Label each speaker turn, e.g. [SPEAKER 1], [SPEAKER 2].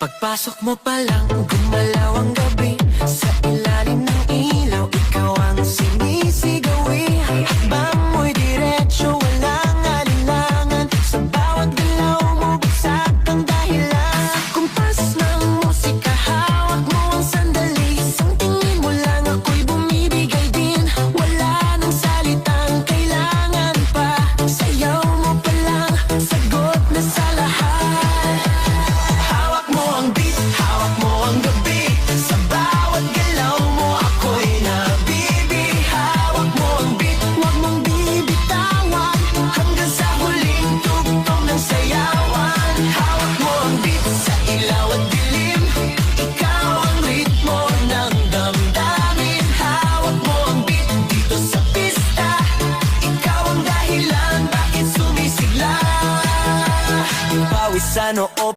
[SPEAKER 1] Pagpasok mo pa lang, gumalaw ang gabi. Sa ilalim ng ilaw, ikaw ang sinisigawi. Hakbang mo'y diretsyo, walang alinlangan. Sa bawat galaw mo, bagsak ang dahilan. Kumpas ng musika, hawak mo ang sandali. Isang tingin mo lang, ako'y bumibigay din. Wala nang salitang kailangan pa. Sayaw mo pa lang, sagot na sa lahat. Hawak mo ang beat, hawak mo ang gabi. Sa bawat galaw mo, ako'y nabibi. Hawak mo ang beat, huwag mong bibitawan. Hanggang sa huling tugtog ng sayawan. Hawak mo ang beat sa ilaw at dilim. Ikaw ang ritmo ng damdamin. Hawak mo ang beat dito sa pista. Ikaw ang dahilan bakit sumisigla. Pawis sa noo